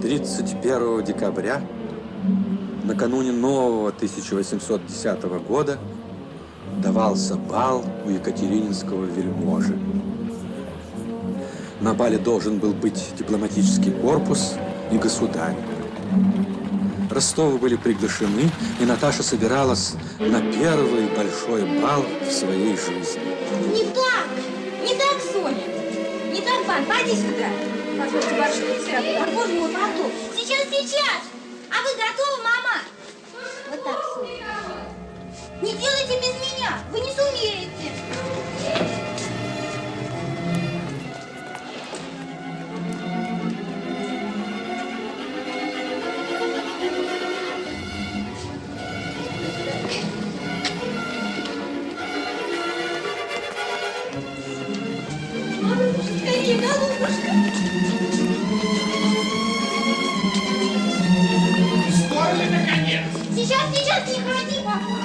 31 декабря, накануне нового 1810 года, давался бал у екатерининского вельможи. На бале должен был быть дипломатический корпус и государь. Ростовы были приглашены, и Наташа собиралась на первый большой бал в своей жизни. Не так, Соня. Не так, Ван, пойди сюда. Позвольте, ваше литература. Боже мой, потом. Сейчас. А вы готовы, мама? Вот так, Соня. Не делайте без меня, вы не сумеете. Скорее, голубушка. Скоро, наконец! Сейчас, не ходи, папа.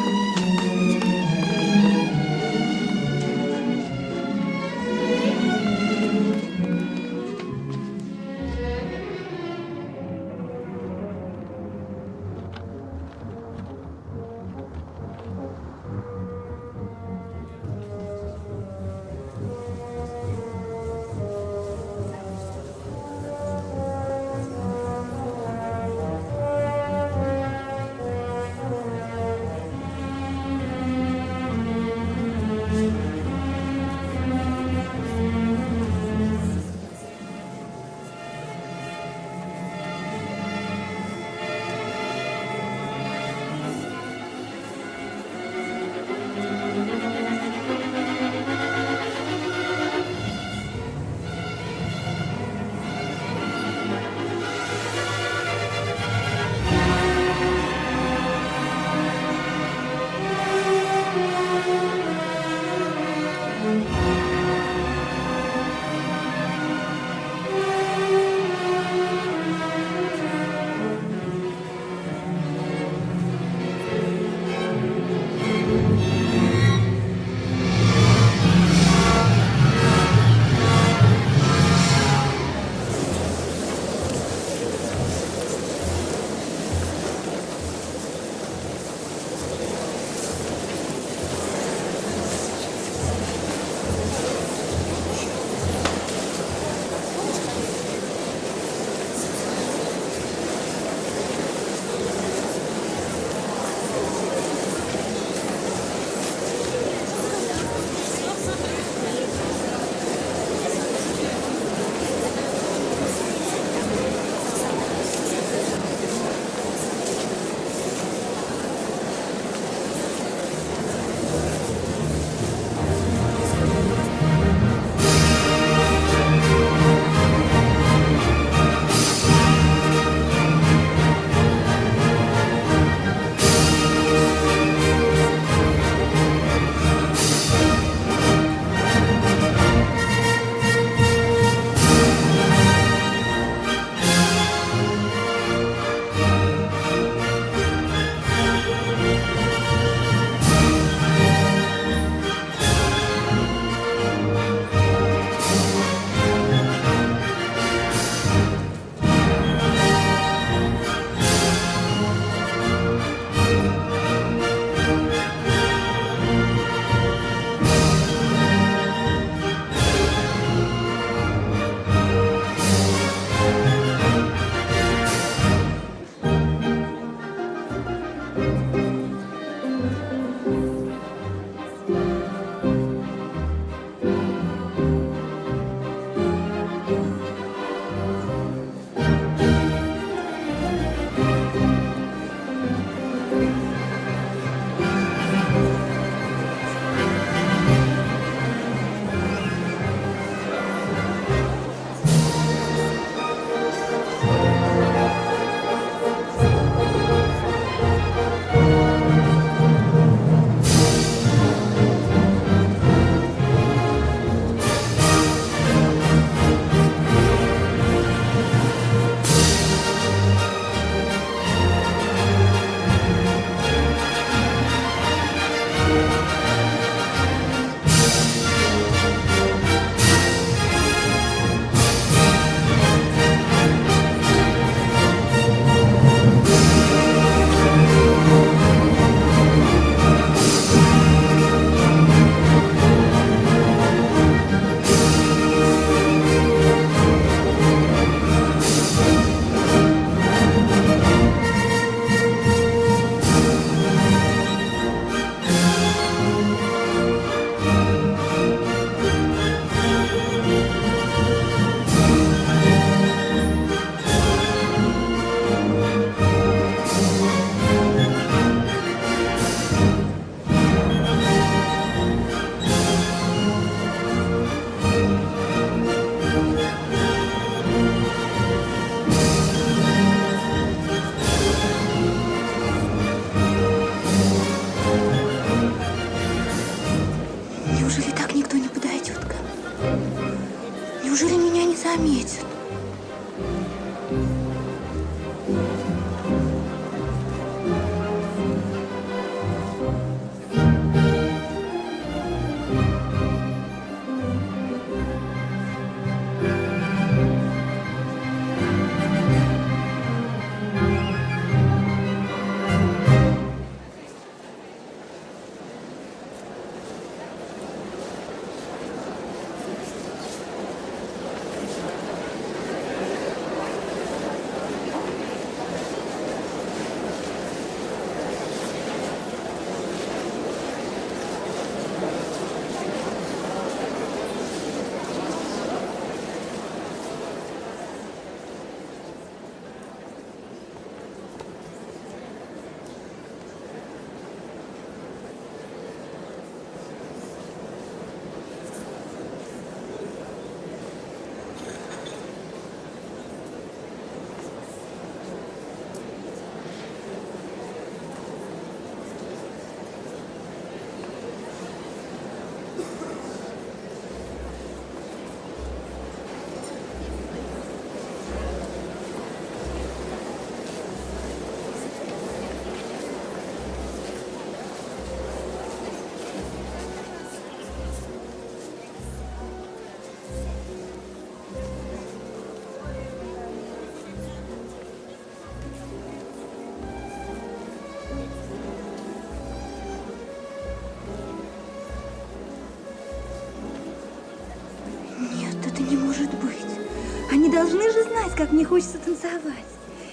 должны же знать, как мне хочется танцевать.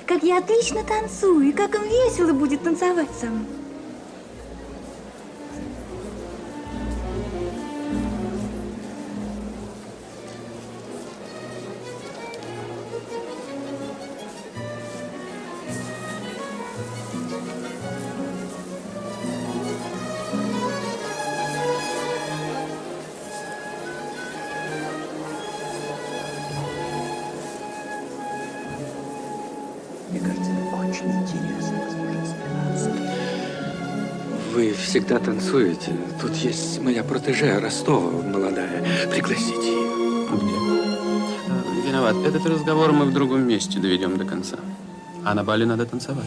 Как я отлично танцую, и как им весело будет танцевать со мной. Мне кажется, очень интересно, Вы всегда танцуете. Тут есть моя протеже Ростова, молодая. Пригласите ее. А где? Виноват. Этот разговор мы в другом месте доведем до конца. А на бале надо танцевать.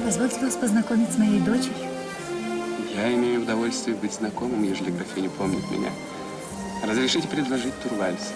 Позвольте вас познакомить с моей дочерью. Я имею удовольствие быть знакомым, ежели графиня помнит меня. Разрешите предложить тур вальса?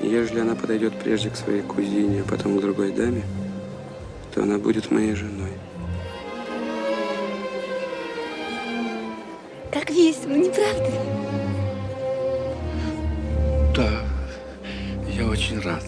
Ежели она подойдет прежде к своей кузине, а потом к другой даме, то она будет моей женой. Как весело, не правда ли? Да, я очень рад.